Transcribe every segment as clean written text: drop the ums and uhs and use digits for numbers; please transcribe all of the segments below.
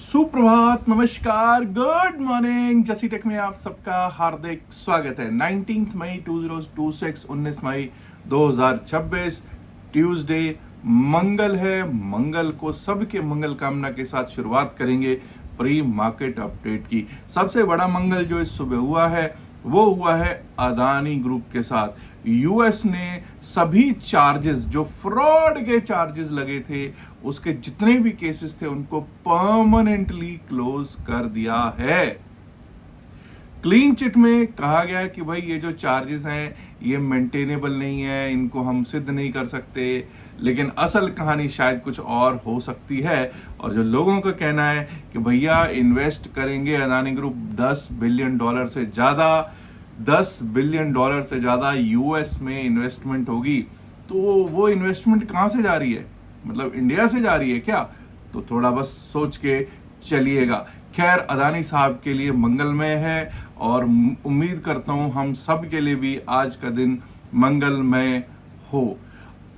सुप्रभात, नमस्कार, good morning. जसी टेक में आप सबका हार्दिक स्वागत है। 19 मई 2026 19 मई 2026 ट्यूसडे, मंगल है। मंगल को सबके मंगल कामना के साथ शुरुआत करेंगे प्री मार्केट अपडेट की। सबसे बड़ा मंगल जो इस सुबह हुआ है वो हुआ है अदानी ग्रुप के साथ। यूएस ने सभी चार्जेस, जो फ्रॉड के चार्जेस लगे थे, उसके जितने भी केसेस थे उनको परमानेंटली क्लोज कर दिया है। क्लीन चिट में कहा गया है कि भाई ये जो चार्जेस हैं ये मेंटेनेबल नहीं है, इनको हम सिद्ध नहीं कर सकते, लेकिन असल कहानी शायद कुछ और हो सकती है। और जो लोगों का कहना है कि भैया इन्वेस्ट करेंगे अदानी ग्रुप $10 बिलियन से ज़्यादा, $10 बिलियन से ज़्यादा यूएस में इन्वेस्टमेंट होगी, तो वो इन्वेस्टमेंट कहाँ से जा रही है? मतलब इंडिया से जा रही है क्या? तो थोड़ा बस सोच के चलिएगा। खैर, अदानी साहब के लिए मंगलमय है और उम्मीद करता हूं हम सब के लिए भी आज का दिन मंगलमय हो।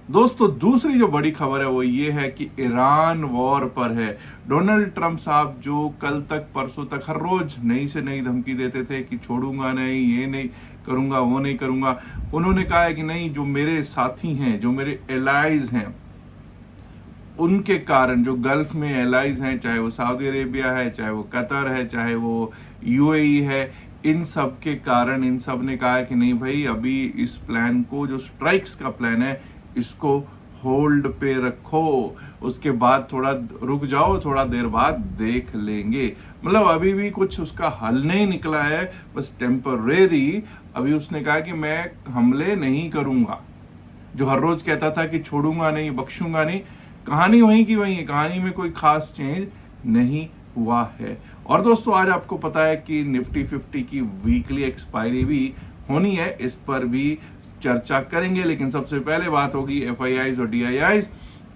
दोस्तों, दूसरी जो बड़ी खबर है वो ये है कि ईरान वॉर पर है। डोनाल्ड ट्रंप साहब जो कल तक, परसों तक हर रोज नई से नई धमकी देते थे कि छोड़ूंगा नहीं, ये नहीं करूंगा, वो नहीं करूंगा, उन्होंने कहा है कि नहीं, जो मेरे साथी हैं, जो मेरे एलाइज हैं, उनके कारण, जो गल्फ में एलाइज हैं, चाहे वो सऊदी अरेबिया है, चाहे वो कतर है, चाहे वो यूएई है, इन सब के कारण इन सब ने कहा है कि नहीं भाई, अभी इस प्लान को, जो स्ट्राइक्स का प्लान है, इसको होल्ड पे रखो, उसके बाद थोड़ा रुक जाओ, थोड़ा देर बाद देख लेंगे। मतलब अभी भी कुछ उसका हल नहीं निकला है, बस टेम्परेरी। अभी उसने कहा कि मैं हमले नहीं करूंगा। जो हर रोज कहता था कि छोड़ूंगा नहीं, बख्शूंगा नहीं, कहानी वहीं की वहीं है। कहानी में कोई खास चेंज नहीं हुआ है। और दोस्तों, आज आपको पता है कि निफ्टी 50 की वीकली एक्सपायरी भी होनी है, इस पर भी चर्चा करेंगे। लेकिन सबसे पहले बात होगी एफआईआईज और डीआईआईज।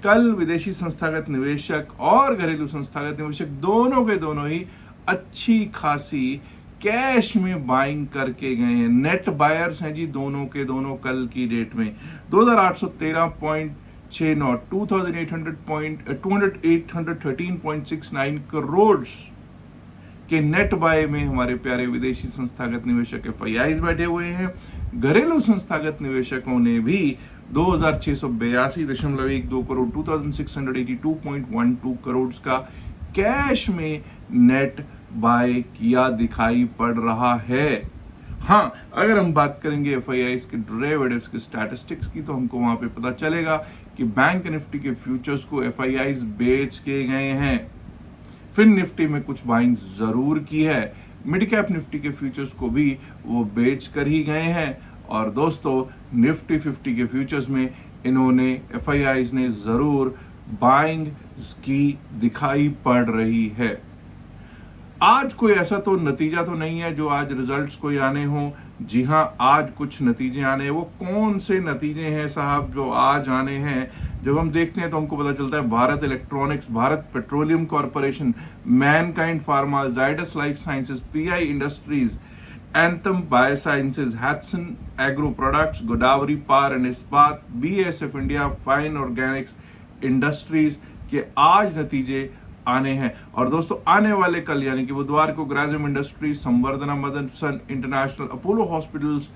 कल विदेशी संस्थागत निवेशक और घरेलू संस्थागत निवेशक दोनों के दोनों ही अच्छी खासी कैश में बाइंग करके गए हैं। नेट बायर्स हैं जी दोनों के दोनों कल की डेट में 2813.69 2,813.69 करोड़ के नेट बाय में हमारे प्यारे विदेशी संस्थागत निवेशक एफआईआईज बैठे हुए हैं। घरेलू संस्थागत निवेशकों ने भी 2,682.12 करोड़ 2,682.12 करोड़ का कैश में नेट बाय किया दिखाई पड़ रहा है। हाँ, अगर हम बात करेंगे एफआईआईज के डेरिवेटिव्स के स्टैटिस्टिक्स की, तो हमको वहां पे पता चलेगा कि बैंक निफ्टी के फ्यूचर्स को एफआईआईज बेच के गए हैं। फिर निफ्टी में कुछ बाइंग जरूर की है, मिड कैप निफ्टी के फ्यूचर्स को भी वो बेच कर ही गए हैं। और दोस्तों, निफ्टी 50 के फ्यूचर्स में इन्होंने, एफआईआईज ने जरूर बाइंग की दिखाई पड़ रही है। आज कोई ऐसा तो नतीजा तो नहीं है जो आज रिजल्ट्स कोई आने हो। जी हां, आज कुछ नतीजे आने हैं। वो कौन से नतीजे हैं साहब जो आज आने हैं? जब हम देखते हैं तो हमको पता चलता है Bharat electronics, Bharat petroleum corporation, Mankind pharma, Zydus life sciences, PI industries, Anthem biosciences, Hatsun agro products, Godavari power and Ispat, BSF India, fine organics industries के आज नतीजे आने हैं। और दोस्तों, आने वाले कल यानी कि बुधवार को Grasim industries, Samvardhana Motherson international, Apollo hospitals,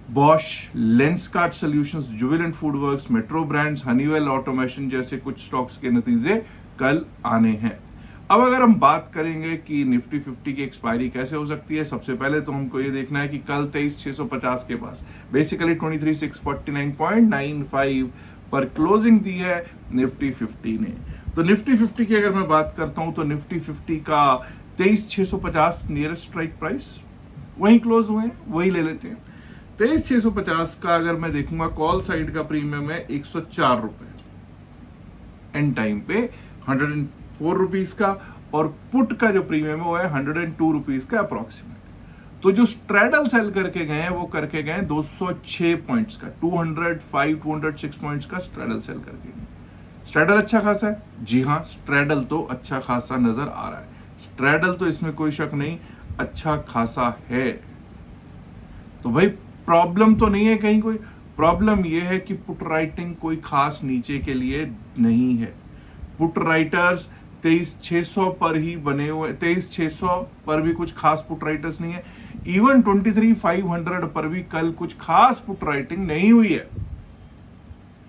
Bosch, Lenskart solutions, Jubilant food works, Metro brands, Honeywell automation जैसे कुछ स्टॉक्स के नतीजे कल आने हैं। अब अगर हम बात करेंगे कि निफ्टी 50 की एक्सपायरी कैसे हो सकती है, सबसे पहले तो हमको ये देखना है कि कल 23,650 के पास, बेसिकली 23,649.95 पर क्लोजिंग दी है निफ्टी 50 ने। तो निफ्टी 50 की अगर मैं बात करता हूं तो निफ्टी 50 का 23,650 नियरेस्ट स्ट्राइक प्राइस, वहीं क्लोज हुए हैं, वही ले लेते हैं। 23,650 का अगर मैं देखूंगा, कॉल साइड का प्रीमियम है 104 रुपए, एंड टाइम पे 104 रुपीज का, और पुट का जो प्रीमियम है वो है 102 रुपीज का अप्रोक्सीमेट। तो जो स्ट्रेडल सेल करके गए हैं वो करके गए 206 पॉइंट्स का, 206 पॉइंट्स का स्ट्रेडल सेल करके गए। स्ट्रेडल अच्छा खासा है, जी हाँ, स्ट्रेडल तो अच्छा खासा नजर आ रहा है। स्ट्रेडल तो इसमें कोई शक नहीं, अच्छा खासा है। तो भाई प्रॉब्लम तो नहीं है कहीं कोई। प्रॉब्लम यह है कि पुट राइटिंग कोई खास नीचे के लिए नहीं है। पुट राइटर्स 23,600 पर ही बने हुए, 23,600 पर भी कुछ खास पुट राइटर्स नहीं है। इवन 23,500 पर भी कल कुछ खास पुट राइटिंग नहीं हुई है।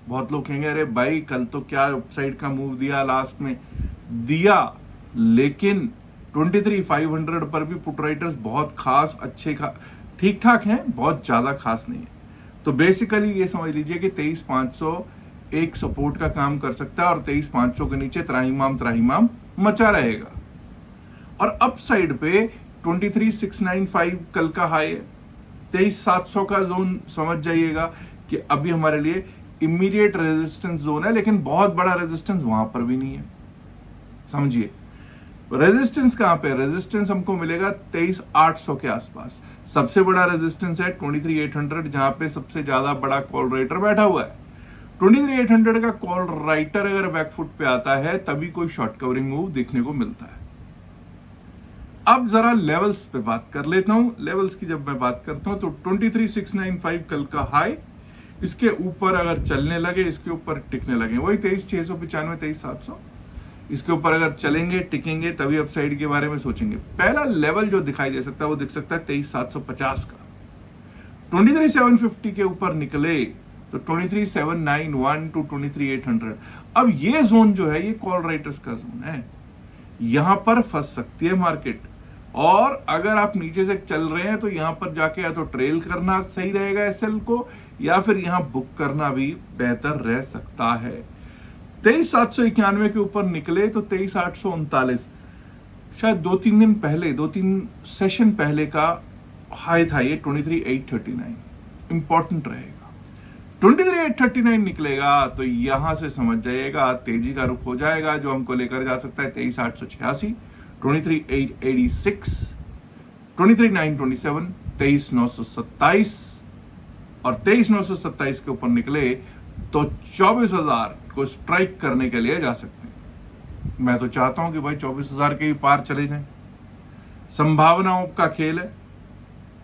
बहुत लोग कहेंगे अरे भाई कल तो क्या अपसाइड का मूव दिया, लास्ट में दिया, लेकिन 23,500 पर भी पुट राइटर्स बहुत खास अच्छे ठीक ठाक हैं, बहुत ज्यादा खास नहीं है। तो बेसिकली ये समझ लीजिए कि 23,500 एक सपोर्ट का काम कर सकता है और 23,500 के नीचे त्राहिमाम मचा रहेगा। और अपसाइड पे 23,695 कल का हाई है। 23,700 का जोन समझ जाइएगा कि अभी हमारे लिए इमीडिएट रेजिस्टेंस जोन है, लेकिन बहुत बड़ा रेजिस्टेंस वहां पर भी नहीं है। समझिए रेजिस्टेंस कहां पे, रेजिस्टेंस हमको मिलेगा 23,800 के आसपास। सबसे बड़ा रेजिस्टेंस है 23,800, जहां पे सबसे ज्यादा बड़ा कॉल राइटर बैठा हुआ है। 23,800 का कॉल राइटर अगर बैकफुट पे आता है तभी कोई शॉर्ट कवरिंग मूव देखने को मिलता है। अब जरा लेवल्स पे बात कर लेता हूं। लेवल्स की जब मैं बात करता हूं तो 23,695 कल का हाई, इसके ऊपर अगर चलने लगे, इसके ऊपर टिकने लगे, वही 23,695, 23,700, इसके ऊपर अगर चलेंगे टिकेंगे तभी अपसाइड के बारे में सोचेंगे। पहला लेवल जो दिखाई दे सकता है वो दिख सकता है 23,750 का। 23,750 के ऊपर निकले तो 23,791 टू 23,800। अब ये जोन जो है ये कॉल राइटर्स का जोन है, यहां पर फंस सकती है मार्केट। और अगर आप नीचे से चल रहे हैं तो यहां पर जाके या तो ट्रेल करना सही रहेगा एसएल को, या फिर यहां बुक करना भी बेहतर रह सकता है। 23,791 के ऊपर निकले तो 23,839 शायद 2-3 दिन पहले, 2-3 सेशन पहले का हाई था ये 23,839, इंपॉर्टेंट रहेगा। 23,839 निकलेगा तो यहां से समझ जाइएगा तेजी का रुख हो जाएगा, जो हमको लेकर जा सकता है 23,886, 23,886, 23,927, 23,927, और 23,927 के ऊपर निकले तो 24,000 को स्ट्राइक करने के लिए जा सकते हैं। मैं तो चाहता हूं कि भाई 24,000 के भी पार चले जाएं, संभावनाओं का खेल है।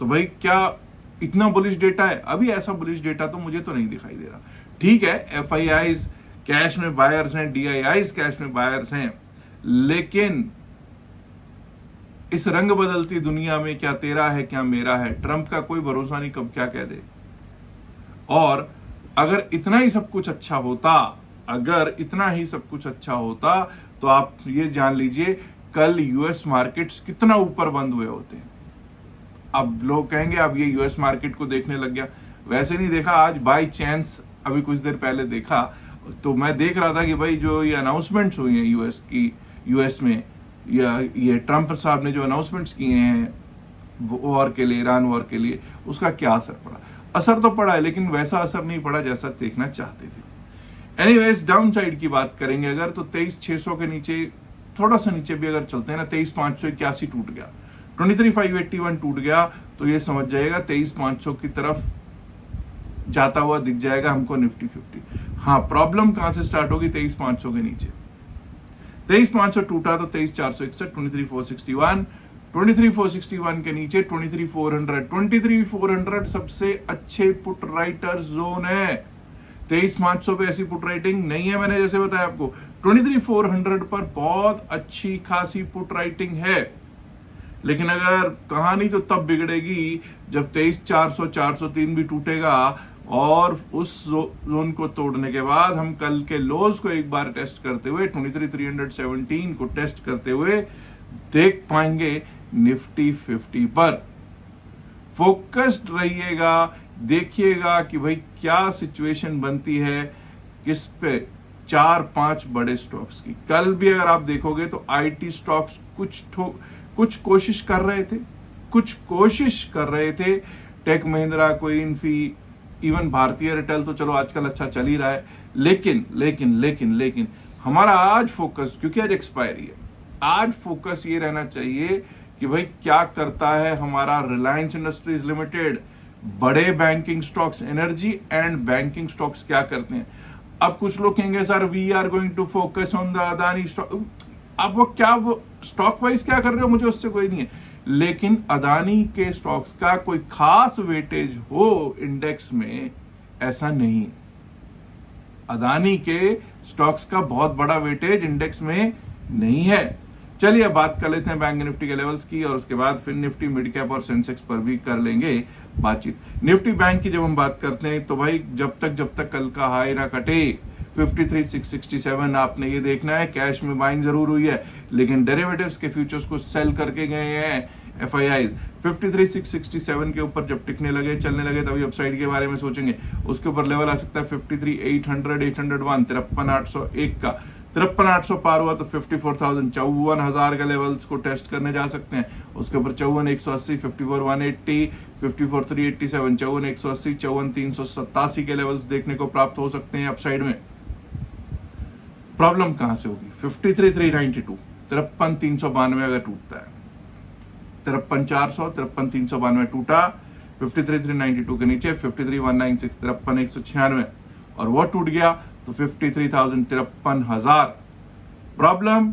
तो भाई क्या इतना बुलिश डेटा है? अभी ऐसा बुलिश डेटा तो मुझे तो नहीं दिखाई दे रहा। ठीक है, एफआईआईज कैश में बायर्स हैं, डीआईआईज कैश में बायर्स हैं, लेकिन इस रंग बदलती दुनिया में क्या तेरा है क्या मेरा है, ट्रंप का कोई भरोसा नहीं कब क्या कह दे। और अगर इतना ही सब कुछ अच्छा होता, अगर इतना ही सब कुछ अच्छा होता तो आप ये जान लीजिए कल यूएस मार्केट्स कितना ऊपर बंद हुए होते। अब लोग कहेंगे अब ये यूएस मार्केट को देखने लग गया, वैसे नहीं देखा। आज बाय चांस अभी कुछ देर पहले देखा तो मैं देख रहा था कि भाई जो ये अनाउंसमेंट्स हुई हैं यूएस में, या ये ट्रंप साहब ने जो अनाउंसमेंट्स किए हैं वॉर के लिए, ईरान वॉर के लिए, उसका क्या असर पड़ा। असर तो पड़ा है लेकिन वैसा असर नहीं पड़ा जैसा देखना चाहते थे। एनीवेज डाउन साइड की बात करेंगे अगर तो 23,600 के नीचे, थोड़ा सा नीचे भी अगर चलते हैं ना, 23,581 टूट गया, 23,581 टूट गया तो ये समझ जाएगा 23,500 की तरफ जाता हुआ दिख जाएगा हमको निफ्टी 50। हाँ, प्रॉब्लम कहां से स्टार्ट होगी? 23,500 के नीचे। 23,500 टूटा तो 23,461, 23,461, 23,461 के नीचे 23,400, 23,400 सबसे अच्छे पुट राइटर जोन है। 23,500 पे ऐसी पुट राइटिंग नहीं है, मैंने जैसे बताया आपको। 23,400 पर बहुत अच्छी खासी पुट राइटिंग है, लेकिन अगर कहानी तो तब बिगड़ेगी जब 23,400, 403 भी टूटेगा और उस जोन को तोड़ने के बाद हम कल के लोज को एक बार टेस्ट करते हुए 23,317 को टेस्ट करते हुए देख पाएंगे निफ्टी 50 पर। फोकस्ड रहिएगा, देखिएगा कि भाई क्या सिचुएशन बनती है, किस पे 4-5 बड़े स्टॉक्स की। कल भी अगर आप देखोगे तो आईटी स्टॉक्स कुछ कोशिश कर रहे थे, टेक महिंद्रा, कोई इन्फी, इवन भारतीय रिटेल तो चलो आजकल अच्छा चल ही रहा है, लेकिन हमारा आज फोकस, क्योंकि आज एक्सपायरी है, आज फोकस ये रहना चाहिए कि भाई क्या करता है हमारा रिलायंस इंडस्ट्रीज लिमिटेड, बड़े banking stocks, energy and banking stocks क्या करते हैं। अब कुछ लोग कहेंगे sir we are going to focus on the Adani stock. अब वो स्टॉक वाइज क्या कर रहे हो मुझे उससे कोई नहीं है, लेकिन अदानी के स्टॉक्स का कोई खास वेटेज हो इंडेक्स में, ऐसा नहीं। अदानी के स्टॉक्स का बहुत बड़ा वेटेज इंडेक्स में नहीं है। चलिए अब बात कर लेते हैं बैंक निफ्टी के लेवल्स की, और उसके बाद फिर निफ्टी, मिड कैप और सेंसेक्स पर भी कर लेंगे बातचीत। निफ्टी बैंक की जब हम बात करते हैं तो भाई जब तक कल का हाई ना कटे 53,667, आपने ये देखना है कैश में बाइंग जरूर हुई है, लेकिन डेरिवेटिव्स के फ्यूचर्स को सेल करके गए हैं FIIs। 53,667 के ऊपर जब टिकने लगे, चलने लगे, तभी अपसाइड के बारे में सोचेंगे। उसके ऊपर लेवल आ सकता है 53,800, 801, 53,801 का। 53,800 पार हुआ तो 54,000, 54,000 का लेवल्स को टेस्ट करने जा सकते हैं। उसके ऊपर 54,180, 54,180, 54,387, 54,180, 54,387 के लेवल्स देखने को प्राप्त हो सकते हैं अपसाइड में। प्रॉब्लम कहां से होगी? 53,392, 53,392 अगर टूटता है, 53,400, 53,392 टूटा, 53,392 के नीचे 53,196, 53,196, और वो टूट गया तो 53,000, 53,000। प्रॉब्लम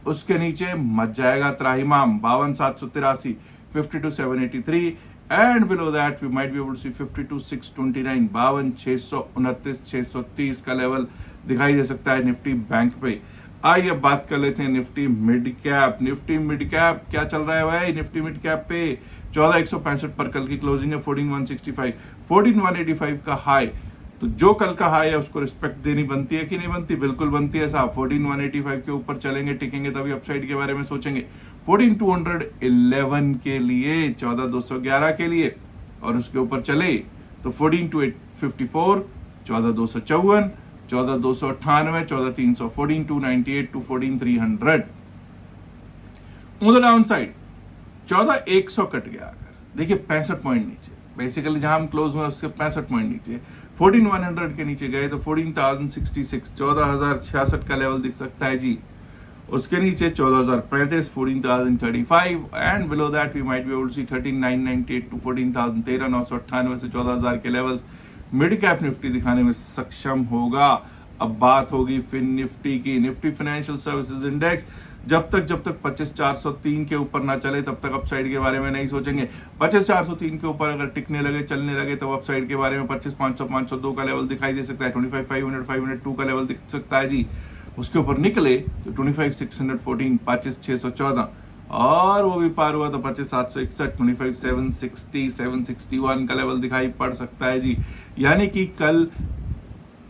उसके नीचे मच जाएगा त्राहिमाम 52,783, 52,783, and below that we might be able to see 52,629, 52,629, 630 का लेवल दिखाई दे सकता है निफ्टी बैंक पे। आइए अब बात कर लेते हैं Nifty mid cap. Nifty mid cap क्या चल रहा है भाई? निफ्टी मिड कैप पे 14,165 पर कल की क्लोजिंग है, 14,165, 14,185 का हाई। तो जो कल का हाई है उसको रिस्पेक्ट देनी बनती है कि नहीं बनती? बिल्कुल बनती है साहब। 14,185 के ऊपर चलेंगे, टिकेंगे, तभी अपसाइड के बारे में सोचेंगे। 14,211 के लिए, 14,211 के लिए, और उसके ऊपर चले तो 14,254, 14,254, 14,298, 14,300, 14,298 to 14,300। On the down side 14,100 cut गया अगर, देखिए 65 पॉइंट नीचे, बेसिकली जहां हम क्लोज हुए उसके 65 पॉइंट नीचे, 14,100 के नीचे गए तो 14,066, 14,066 का लेवल दिख सकता है जी। उसके नीचे 14,035, 14,035, and below that we might be able to see 13,998 to 14,013, 998 से 14,000 के लेवल्स मिड कैप निफ्टी दिखाने में सक्षम होगा। अब बात होगी फिर निफ्टी की। निफ्टी फाइनेंशियल सर्विसेज इंडेक्स जब तक 25,403 के ऊपर ना चले तब तक अपसाइड के बारे में नहीं सोचेंगे। 25,403 के ऊपर अगर टिकने लगे, चलने लगे, तो अपसाइड के बारे में 25,500, 502 का लेवल दिखाई दे सकता है। 25,500, 502 का लेवल दिख सकता है जी। उसके ऊपर निकले तो 25,614, 25,614, और वो भी पार हुआ तो 25,761, 25,760, 761 का लेवल दिखाई पड़ सकता है जी। यानी कि कल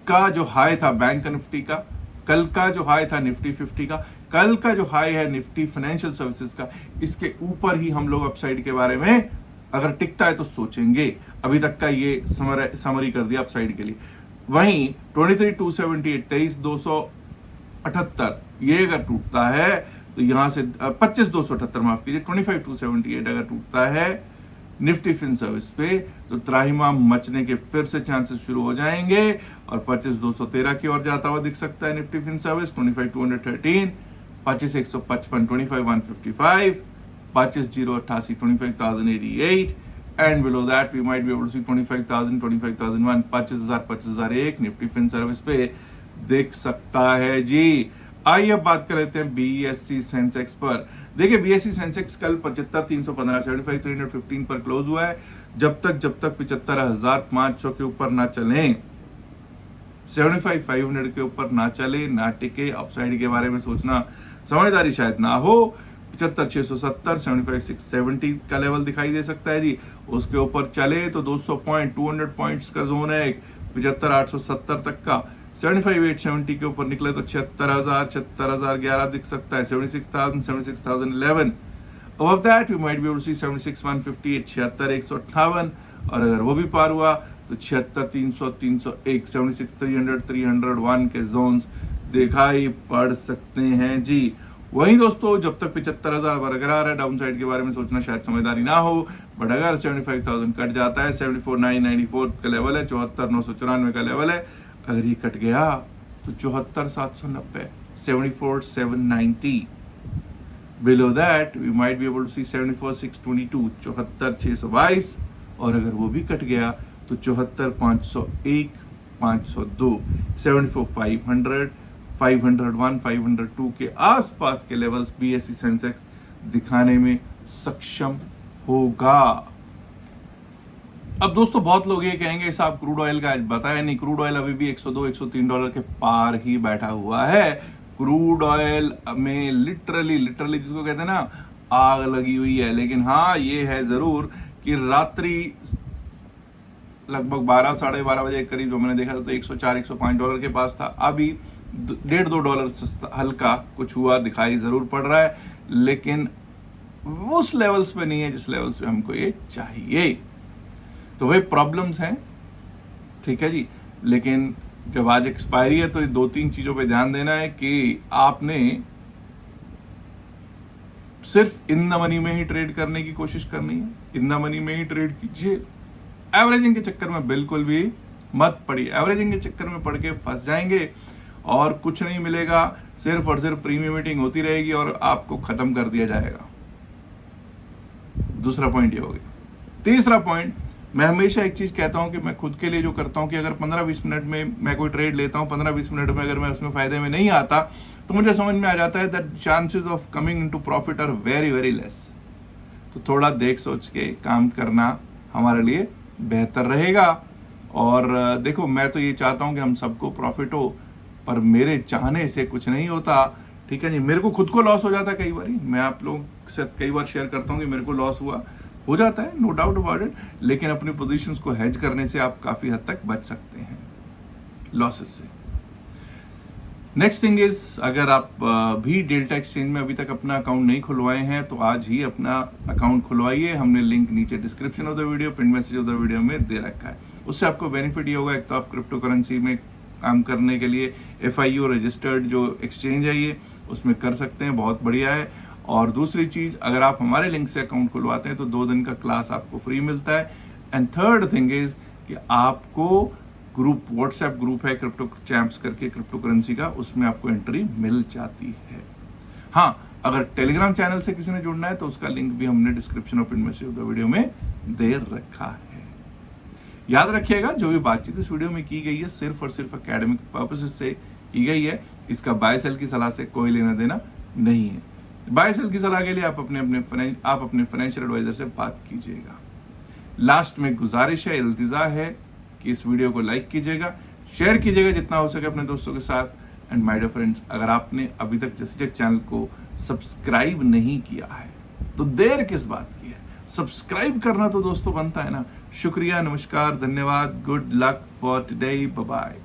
का जो हाई था बैंक निफ्टी का, कल का जो हाई था निफ्टी 50 का, कल का जो हाई है निफ्टी फाइनेंशियल सर्विसेज का, इसके ऊपर ही हम लोग अपसाइड के बारे में अगर टिकता है तो सोचेंगे। अभी तक का ये समरी कर दिया अपसाइड के लिए। वहीं 23,278, 23,278, ये अगर टूटता है तो यहां से 25,278 माफ कीजिए, 25,278 अगर टूटता है निफ्टी फिन सर्विस पे तो त्राहिमाम मचने के फिर से चांसेस शुरू हो जाएंगे, और 25,213 की ओर जाता हुआ दिख सकता है Nifty Fin Service. 25,213, 25,155, 25,155, 25,088, 25,088, and below that we might be able to see 25,000, 25,001, 50,000, 50,001 Nifty Fin Service पे देख सकता है जी। आइए अब बात कर लेते हैं BSE सेंसेक्स पर। देखिए BSE सेंसेक्स कल 75,315, 75,315 पर क्लोज हुआ है। जब तक 75,500 के ऊपर ना चले, 75,500 के ऊपर ना चले, ना टिके, अपसाइड के बारे में सोचना समझदारी शायद ना हो। 75,670, 75,670 का लेवल दिखाई दे सकता है जी। उसके ऊपर चले तो 200 पॉइंट, 200 पॉइंट्स का जोन है 75,870 तक का। 75,870 के ऊपर निकले तो 76,000, 76,011 दिख सकता है। 76,000, 76,011। Above that we might be able to see 76,158, 76,158, और अगर वो भी पार हुआ तो 76,300, 301, 76,300, 301 के जोन्स दिखाई पड़ सकते हैं जी। वहीं दोस्तों जब तक 75,000 बरकरार है, डाउन साइड के बारे में सोचना शायद समझदारी ना हो, बट अगर 75,000 कट जाता है, 74,994 का लेवल है, 74,994 का लेवल है, अगर ये कट गया तो 74,790, 74,790। Below that we might be able to see 74,622, 74,622, और अगर वो भी कट गया तो 74,501, 502, 74,500, 501, 502 के आसपास के लेवल्स BSE सेंसेक्स दिखाने में सक्षम होगा। अब दोस्तों बहुत लोग ये कहेंगे साहब क्रूड ऑयल का बताया नहीं, क्रूड ऑयल अभी भी $102, $103 के पार ही बैठा हुआ है। क्रूड ऑयल में लिटरली जिसको कहते हैं ना आग लगी हुई है। लेकिन हाँ ये है जरूर कि रात्रि लगभग 12 साढ़े 12 बजे के करीब जो मैंने देखा था तो 104-105 डॉलर के पास था। अभी $1.5-2 सस्ता हल्का कुछ हुआ दिखाई जरूर पड़ रहा है, लेकिन उस लेवल्स पे नहीं है जिस लेवल्स पे हमको ये चाहिए। तो भाई प्रॉब्लम्स हैं, ठीक है जी। लेकिन जब आज एक्सपायरी है तो ये 2-3 चीजों पे ध्यान देना है कि आपने सिर्फ इन द मनी में ही ट्रेड करने की कोशिश करनी है। इन द मनी में ही ट्रेड कीजिए, एवरेजिंग के चक्कर में बिल्कुल भी मत पड़िए। एवरेजिंग के चक्कर में पड़ के फंस जाएंगे और कुछ नहीं मिलेगा, सिर्फ और सिर्फ प्रीमियम मीटिंग होती रहेगी और आपको खत्म कर दिया जाएगा। दूसरा पॉइंट ये हो गया। तीसरा पॉइंट, मैं हमेशा एक चीज कहता हूं कि मैं खुद के लिए जो करता हूं कि अगर 15-20 मिनट में मैं कोई ट्रेड लेता हूं, 15-20 मिनट में अगर मैं उसमें फायदे में नहीं आता तो मुझे समझ में आ जाता है that chances of coming into profit are very very less. तो थोड़ा देख सोच के काम करना हमारे लिए बेहतर रहेगा। और देखो मैं तो ये चाहता हूं कि हम सबको प्रॉफिट हो, पर मेरे चाहने से कुछ नहीं होता, ठीक है जी। मेरे को खुद को लॉस हो जाता है कई बार, मैं आप लोगों के साथ कई बार शेयर करता हूं कि मेरे को लॉस हो जाता है, नो डाउट अबाउट इट। लेकिन अपनी पोजीशंस को हेज करने से आप काफी हद तक बच सकते हैं लॉसेस से। नेक्स्ट थिंग इज, अगर आप भी डेल्टा एक्सचेंज में अभी तक अपना अकाउंट नहीं खुलवाए हैं तो आज ही अपना अकाउंट खुलवाइए। हमने लिंक नीचे description of the video, pin message of the video में दे रखा है। उससे आपको बेनिफिट ये होगा, एक तो आप क्रिप्टो करेंसी में काम करने के लिए FIO रजिस्टर्ड जो एक्सचेंज है ये उसमें कर सकते हैं, बहुत बढ़िया है। और दूसरी चीज, अगर आप हमारे लिंक से अकाउंट खुलवाते हैं तो 2 दिन का क्लास आपको फ्री मिलता है। एंड थर्ड थिंग इज कि आपको ग्रुप, व्हाट्सएप ग्रुप है क्रिप्टो चैम्प्स करके क्रिप्टो करेंसी का, उसमें आपको एंट्री मिल जाती है। हाँ, अगर टेलीग्राम चैनल से किसी ने जुड़ना है तो उसका लिंक भी हमने डिस्क्रिप्शन और pin message of the video में दे रखा है। याद रखिएगा, जो भी बातचीत इस वीडियो में की गई है सिर्फ और सिर्फ एकेडमिक पर्पसेस से की गई है। इसका बाय सेल की सलाह से कोई लेना देना नहीं है। बाय सेल की सलाह के लिए आप अपने फाइनेंशियल एडवाइजर से बात कीजिएगा। लास्ट में गुजारिश है, इल्तिजा है कि इस वीडियो को लाइक कीजिएगा, शेयर कीजिएगा जितना हो सके अपने दोस्तों के साथ। एंड माय डियर फ्रेंड्स, अगर आपने अभी तक जसी टेक चैनल को सब्सक्राइब नहीं किया है तो देर किस बात की है, सब्सक्राइब करना तो दोस्तों बनता है ना। शुक्रिया, नमस्कार, धन्यवाद, good luck for today, bye bye.